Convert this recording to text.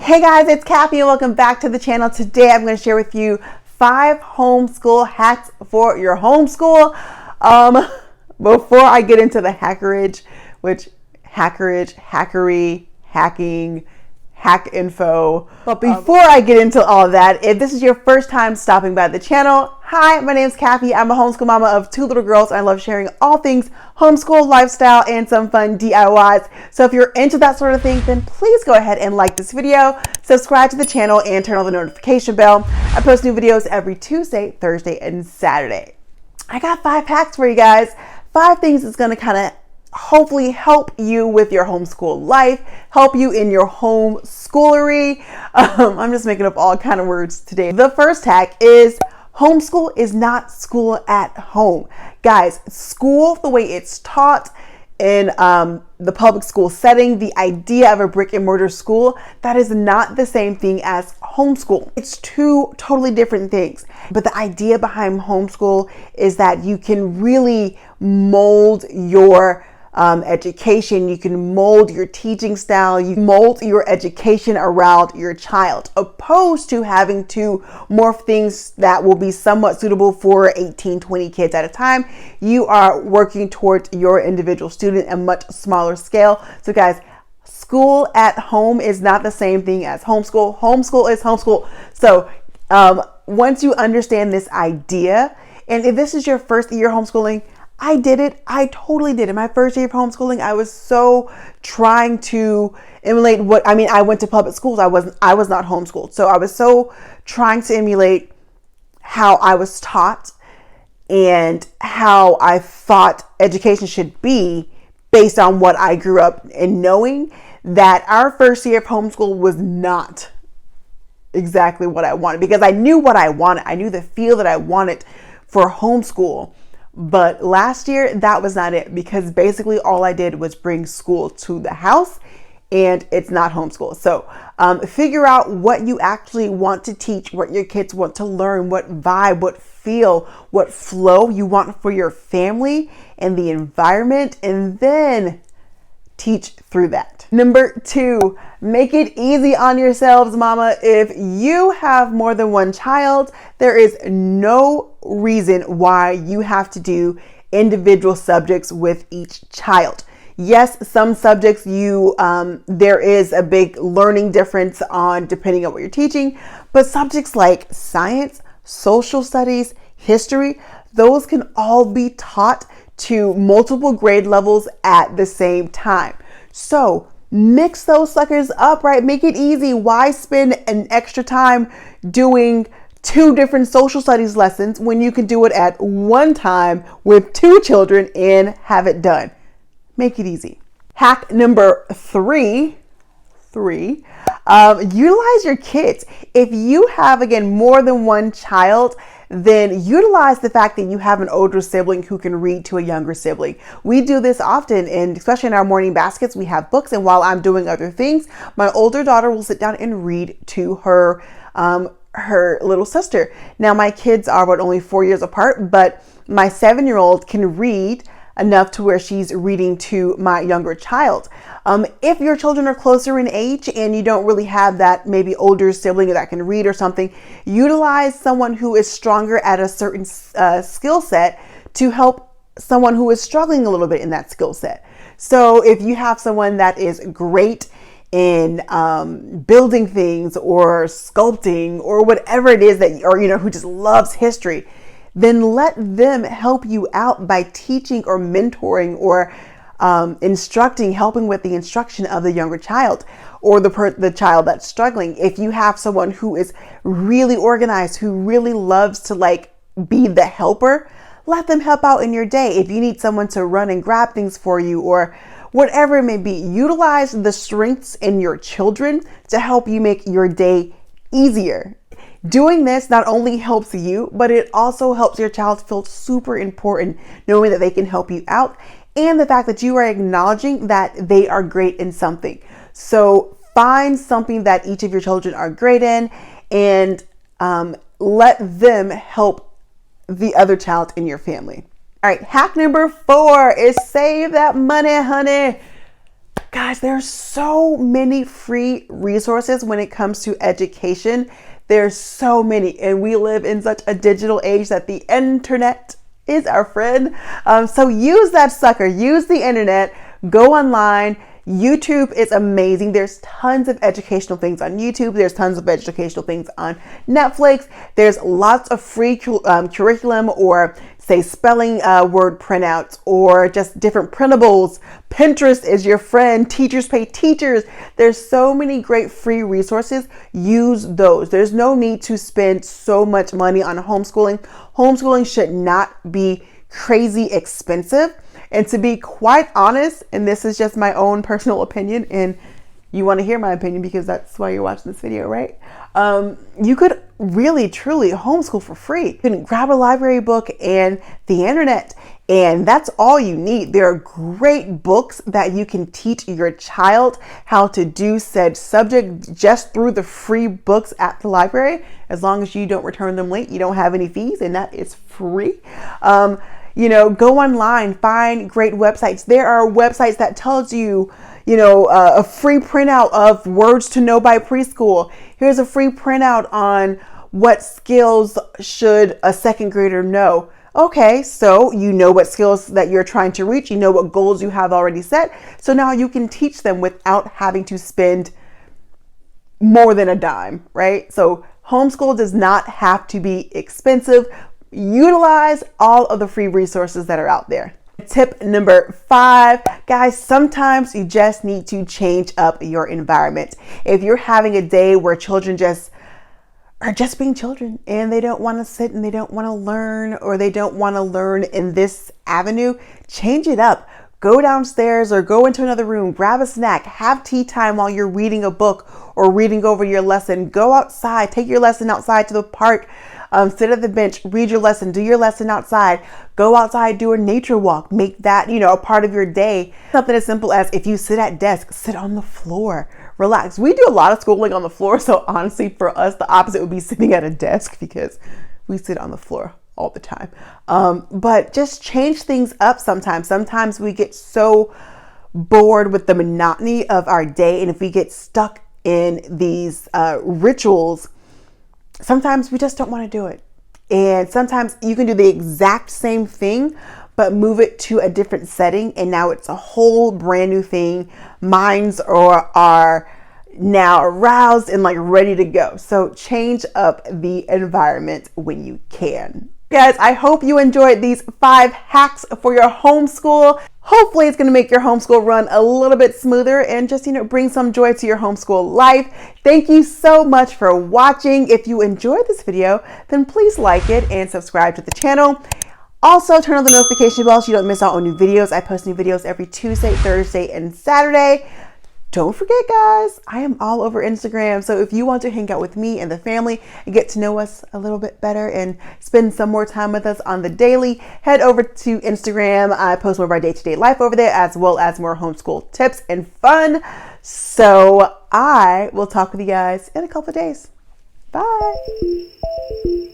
Hey guys, it's Kathy and welcome back to the channel. Today I'm going to share with you 5 homeschool hacks for your homeschool. Before I get into the hackery, hacking, hack info. But before I get into all of that, if this is your first time stopping by the channel, hi, my name is Kathy. I'm a homeschool mama of 2 little girls and I love sharing all things homeschool, lifestyle, and some fun DIYs. So if you're into that sort of thing, then please go ahead and like this video, subscribe to the channel, and turn on the notification bell. I post new videos every Tuesday, Thursday, and Saturday. I got 5 hacks for you guys. 5 things that's going to kind of hopefully help you with your homeschool life, help you in your homeschoolery. I'm just making up all kind of words today. The first hack is homeschool is not school at home. Guys, school, the way it's taught in the public school setting, the idea of a brick and mortar school, that is not the same thing as homeschool. It's 2 totally different things. But the idea behind homeschool is that you can really mold your education, you can mold your teaching style, you mold your education around your child, opposed to having to morph things that will be somewhat suitable for 18, 20 kids at a time. You are working towards your individual student at a much smaller scale. So guys, school at home is not the same thing as homeschool. Homeschool is homeschool. So once you understand this idea, and if this is your first year homeschooling, I did it. I totally did it. My first year of homeschooling, I was so trying to emulate I went to public schools. I was not homeschooled. So I was so trying to emulate how I was taught and how I thought education should be based on what I grew up in knowing, that our first year of homeschool was not exactly what I wanted, because I knew what I wanted. I knew the feel that I wanted for homeschool. But last year, that was not it, because basically all I did was bring school to the house, and it's not homeschool. So figure out what you actually want to teach, what your kids want to learn, what vibe, what feel, what flow you want for your family and the environment, and then teach through that. Number 2, make it easy on yourselves, mama. If you have more than one child, there is no reason why you have to do individual subjects with each child. Yes, some subjects there is a big learning difference on depending on what you're teaching, but subjects like science, social studies, history, those can all be taught to multiple grade levels at the same time. So mix those suckers up, right? Make it easy. Why spend an extra time doing 2 different social studies lessons when you can do it at one time with 2 children and have it done? Make it easy. Hack number 3, utilize your kids. If you have, again, more than one child, then utilize the fact that you have an older sibling who can read to a younger sibling. We do this often, and especially in our morning baskets, we have books, and while I'm doing other things, my older daughter will sit down and read to her little sister. Now, my kids are only 4 years apart, but my 7-year-old can read enough to where she's reading to my younger child. If your children are closer in age and you don't really have that maybe older sibling that can read or something, utilize someone who is stronger at a certain skill set to help someone who is struggling a little bit in that skill set. So if you have someone that is great in building things or sculpting or whatever it is who just loves history, then let them help you out by teaching or mentoring or instructing, helping with the instruction of the younger child or the child that's struggling. If you have someone who is really organized, who really loves to be the helper, let them help out in your day. If you need someone to run and grab things for you or whatever it may be, utilize the strengths in your children to help you make your day easier. Doing this not only helps you, but it also helps your child feel super important, knowing that they can help you out and the fact that you are acknowledging that they are great in something. So find something that each of your children are great in and let them help the other child in your family. All right, hack number 4 is save that money, honey. Guys, there's so many free resources when it comes to education. There's so many, and we live in such a digital age that the internet is our friend. So use that sucker, use the internet, go online. YouTube is amazing. There's tons of educational things on YouTube. There's tons of educational things on Netflix. There's lots of free curriculum, or say spelling word printouts, or just different printables. Pinterest is your friend. Teachers pay teachers. There's so many great free resources. Use those. There's no need to spend so much money on homeschooling. Homeschooling should not be crazy expensive. And to be quite honest, and this is just my own personal opinion, and you want to hear my opinion because that's why you're watching this video, right? You could really, truly homeschool for free. You can grab a library book and the internet, and that's all you need. There are great books that you can teach your child how to do said subject just through the free books at the library. As long as you don't return them late, you don't have any fees, and that is free. Go online, find great websites. There are websites that tells you, a free printout of words to know by preschool. Here's a free printout on what skills should a second grader know. Okay, so you know what skills that you're trying to reach. You know what goals you have already set. So now you can teach them without having to spend more than a dime, right? So homeschool does not have to be expensive. Utilize all of the free resources that are out there. Tip number 5, guys, sometimes you just need to change up your environment. If you're having a day where children are just being children and they don't want to sit and they don't want to learn, or they don't want to learn in this avenue, change it up. Go downstairs or go into another room, grab a snack, have tea time while you're reading a book or reading over your lesson. Go outside, take your lesson outside to the park. Sit at the bench, read your lesson, do your lesson outside, go outside, do a nature walk, make that, a part of your day. Something as simple as, if you sit at desk, sit on the floor, relax. We do a lot of schooling on the floor. So honestly, for us, the opposite would be sitting at a desk because we sit on the floor all the time. But just change things up sometimes. Sometimes we get so bored with the monotony of our day. And if we get stuck in these rituals, sometimes we just don't want to do it. And sometimes you can do the exact same thing, but move it to a different setting. And now it's a whole brand new thing. Minds are now aroused and ready to go. So change up the environment when you can. Guys, I hope you enjoyed these 5 hacks for your homeschool. Hopefully it's going to make your homeschool run a little bit smoother and just, bring some joy to your homeschool life. Thank you so much for watching. If you enjoyed this video, then please like it and subscribe to the channel. Also, turn on the notification bell so you don't miss out on new videos. I post new videos every Tuesday, Thursday, and Saturday. Don't forget, guys, I am all over Instagram. So if you want to hang out with me and the family and get to know us a little bit better and spend some more time with us on the daily, head over to Instagram. I post more of our day-to-day life over there, as well as more homeschool tips and fun. So I will talk with you guys in a couple of days. Bye.